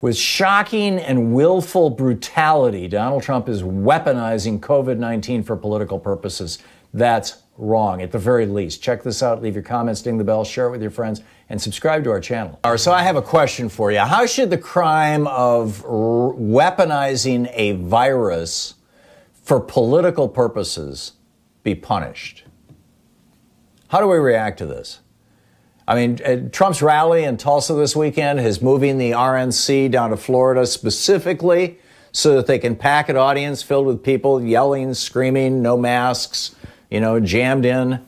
With shocking and willful brutality, Donald Trump is weaponizing COVID-19 for political purposes. That's wrong, at the very least. Check this out. Leave your comments, ding the bell, share it with your friends, and subscribe to our channel. So I have a question for you. How should the crime of weaponizing a virus for political purposes be punished? How do we react to this? I mean, Trump's rally in Tulsa this weekend is moving the RNC down to Florida specifically so that they can pack an audience filled with people yelling, screaming, no masks, jammed in.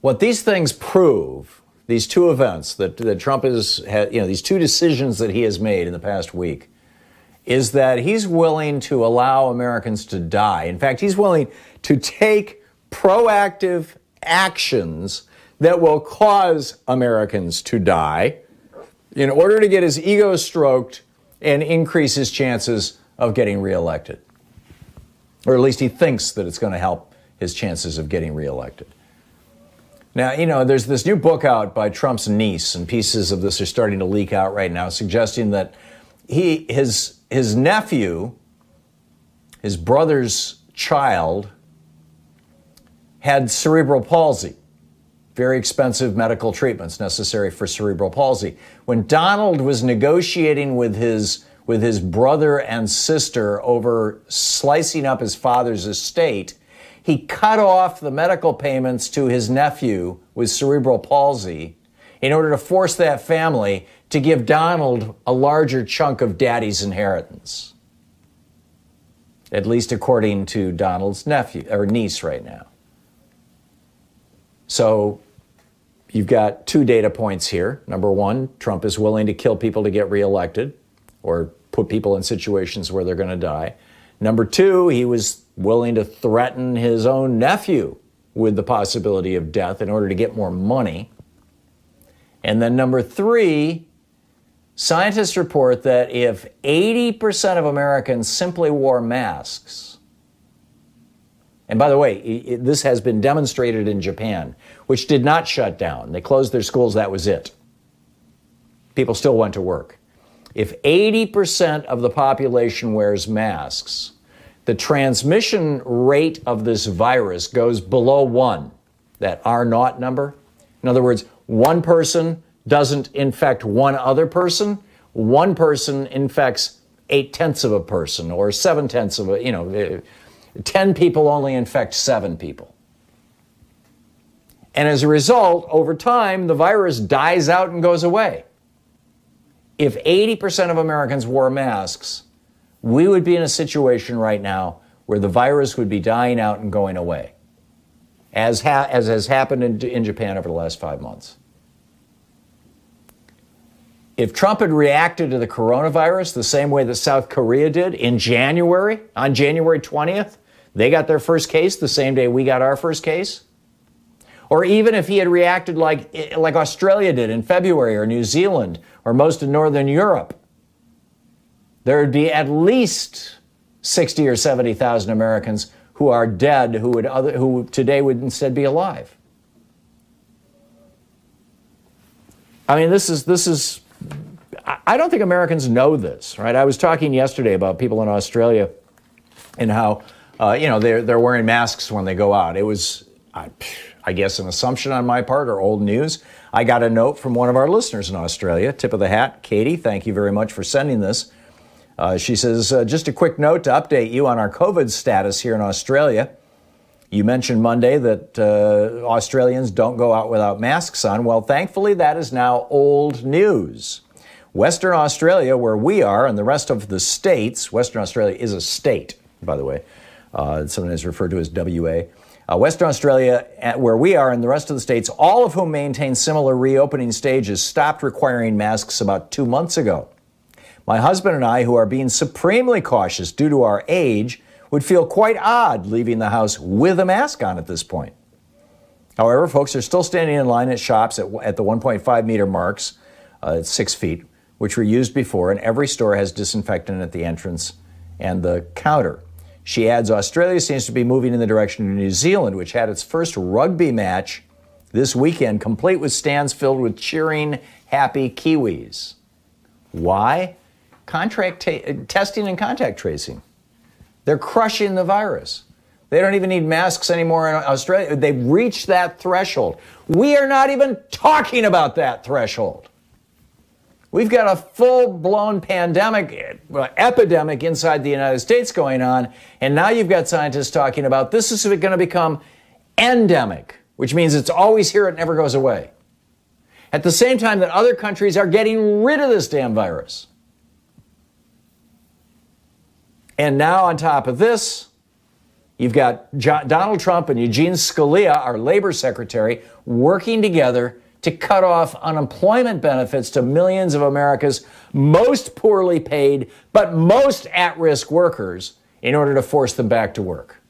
What these things prove, these two events that Trump these two decisions that he has made in the past week, is that he's willing to allow Americans to die. In fact, he's willing to take proactive actions that will cause Americans to die in order to get his ego stroked and increase his chances of getting reelected. Or at least he thinks that it's going to help his chances of getting reelected. Now, there's this new book out by Trump's niece, and pieces of this are starting to leak out right now, suggesting that his nephew, his brother's child, had cerebral palsy. Very expensive medical treatments necessary for cerebral palsy. When Donald was negotiating with his brother and sister over slicing up his father's estate, he cut off the medical payments to his nephew with cerebral palsy in order to force that family to give Donald a larger chunk of daddy's inheritance. At least according to Donald's nephew or niece right now. So you've got two data points here. Number one, Trump is willing to kill people to get reelected or put people in situations where they're going to die. Number two, he was willing to threaten his own nephew with the possibility of death in order to get more money. And then number three, scientists report that if 80% of Americans simply wore masks, and by the way, this has been demonstrated in Japan, which did not shut down. They closed their schools, that was it. People still went to work. If 80% of the population wears masks, the transmission rate of this virus goes below 1, that R0 number. In other words, one person doesn't infect one other person. One person infects 0.8 of a person or 0.7 of a, 10 people only infect 7 people. And as a result, over time, the virus dies out and goes away. If 80% of Americans wore masks, we would be in a situation right now where the virus would be dying out and going away, as has happened in Japan over the last 5 months. If Trump had reacted to the coronavirus the same way that South Korea did in January, on January 20th, they got their first case the same day we got our first case. Or even if he had reacted like Australia did in February, or New Zealand, or most of Northern Europe, there would be at least 60 or 70,000 Americans who are dead who today would instead be alive. I mean, this is. I don't think Americans know this, right? I was talking yesterday about people in Australia and how they're wearing masks when they go out. It was, I guess, an assumption on my part or old news. I got a note from one of our listeners in Australia. Tip of the hat, Katie. Thank you very much for sending this. She says, just a quick note to update you on our COVID status here in Australia. You mentioned Monday that Australians don't go out without masks on. Well, thankfully, that is now old news. Western Australia, where we are, and the rest of the states, Western Australia is a state, by the way. Sometimes referred to as WA. Western Australia, where we are, and the rest of the states, all of whom maintain similar reopening stages, stopped requiring masks about 2 months ago. My husband and I, who are being supremely cautious due to our age, would feel quite odd leaving the house with a mask on at this point. However, folks are still standing in line at shops at the 1.5 meter marks, 6 feet, which were used before, and every store has disinfectant at the entrance and the counter. She adds, Australia seems to be moving in the direction of New Zealand, which had its first rugby match this weekend, complete with stands filled with cheering, happy Kiwis. Why? Testing and contact tracing. They're crushing the virus. They don't even need masks anymore in Australia. They've reached that threshold. We are not even talking about that threshold. We've got a full-blown pandemic, epidemic inside the United States going on, and now you've got scientists talking about this is going to become endemic, which means it's always here, it never goes away. At the same time that other countries are getting rid of this damn virus. And now on top of this, you've got Donald Trump and Eugene Scalia, our labor secretary, working together to cut off unemployment benefits to millions of America's most poorly paid but most at-risk workers in order to force them back to work.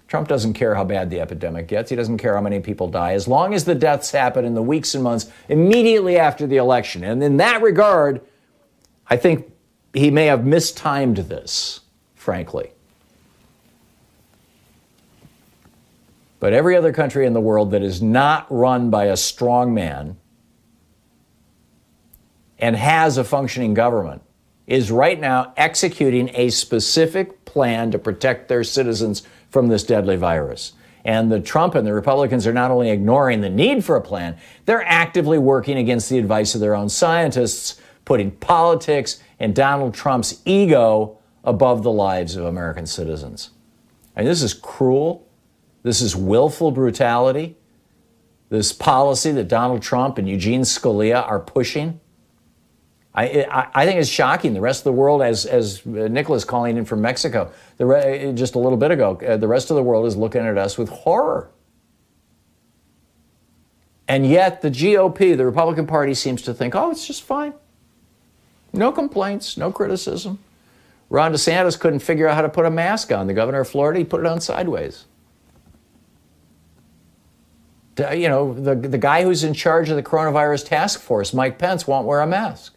Trump doesn't care how bad the epidemic gets. He doesn't care how many people die, as long as the deaths happen in the weeks and months immediately after the election. And in that regard, I think he may have mistimed this, frankly. But every other country in the world that is not run by a strong man and has a functioning government is right now executing a specific plan to protect their citizens from this deadly virus. And the Trump and the Republicans are not only ignoring the need for a plan, they're actively working against the advice of their own scientists, putting politics and Donald Trump's ego above the lives of American citizens. And this is cruel. This is willful brutality. This policy that Donald Trump and Eugene Scalia are pushing. I think it's shocking. The rest of the world, as Nicholas calling in from Mexico just a little bit ago, the rest of the world is looking at us with horror. And yet the GOP, the Republican Party, seems to think, oh, it's just fine. No complaints, no criticism. Ron DeSantis couldn't figure out how to put a mask on. The governor of Florida, he put it on sideways. You know, the guy who's in charge of the coronavirus task force, Mike Pence, won't wear a mask.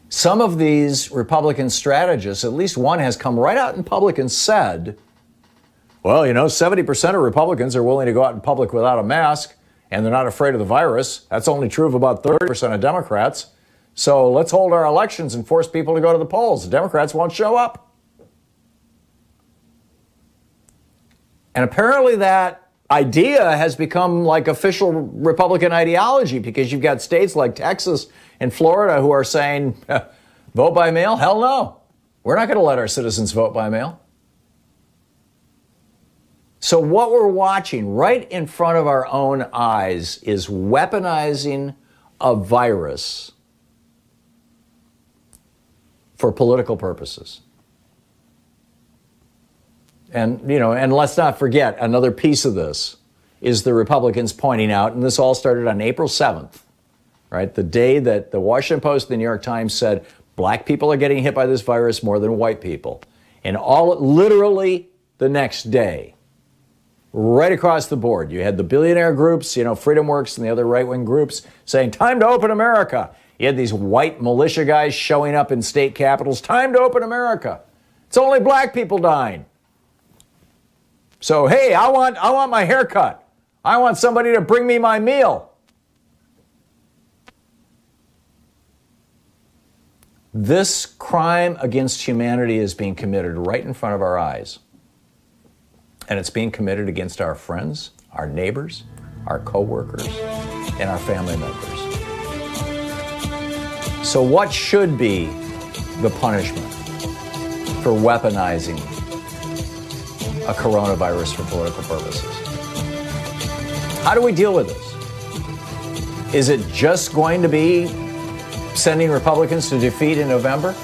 Some of these Republican strategists, at least one has come right out in public and said, well, you know, 70% of Republicans are willing to go out in public without a mask, and they're not afraid of the virus. That's only true of about 30% of Democrats. So let's hold our elections and force people to go to the polls. The Democrats won't show up. And apparently that idea has become like official Republican ideology, because you've got states like Texas and Florida who are saying, vote by mail? Hell no. We're not going to let our citizens vote by mail. So what we're watching right in front of our own eyes is weaponizing a virus for political purposes. And, you know, and let's not forget, another piece of this is the Republicans pointing out, and this all started on April 7th, right? The day that the Washington Post and the New York Times said black people are getting hit by this virus more than white people. And literally the next day, right across the board, you had the billionaire groups, you know, FreedomWorks and the other right-wing groups saying, time to open America. You had these white militia guys showing up in state capitals, time to open America. It's only black people dying. So, hey, I want my haircut. I want somebody to bring me my meal. This crime against humanity is being committed right in front of our eyes. And it's being committed against our friends, our neighbors, our co-workers, and our family members. So what should be the punishment for weaponizing a coronavirus for political purposes? How do we deal with this? Is it just going to be sending Republicans to defeat in November?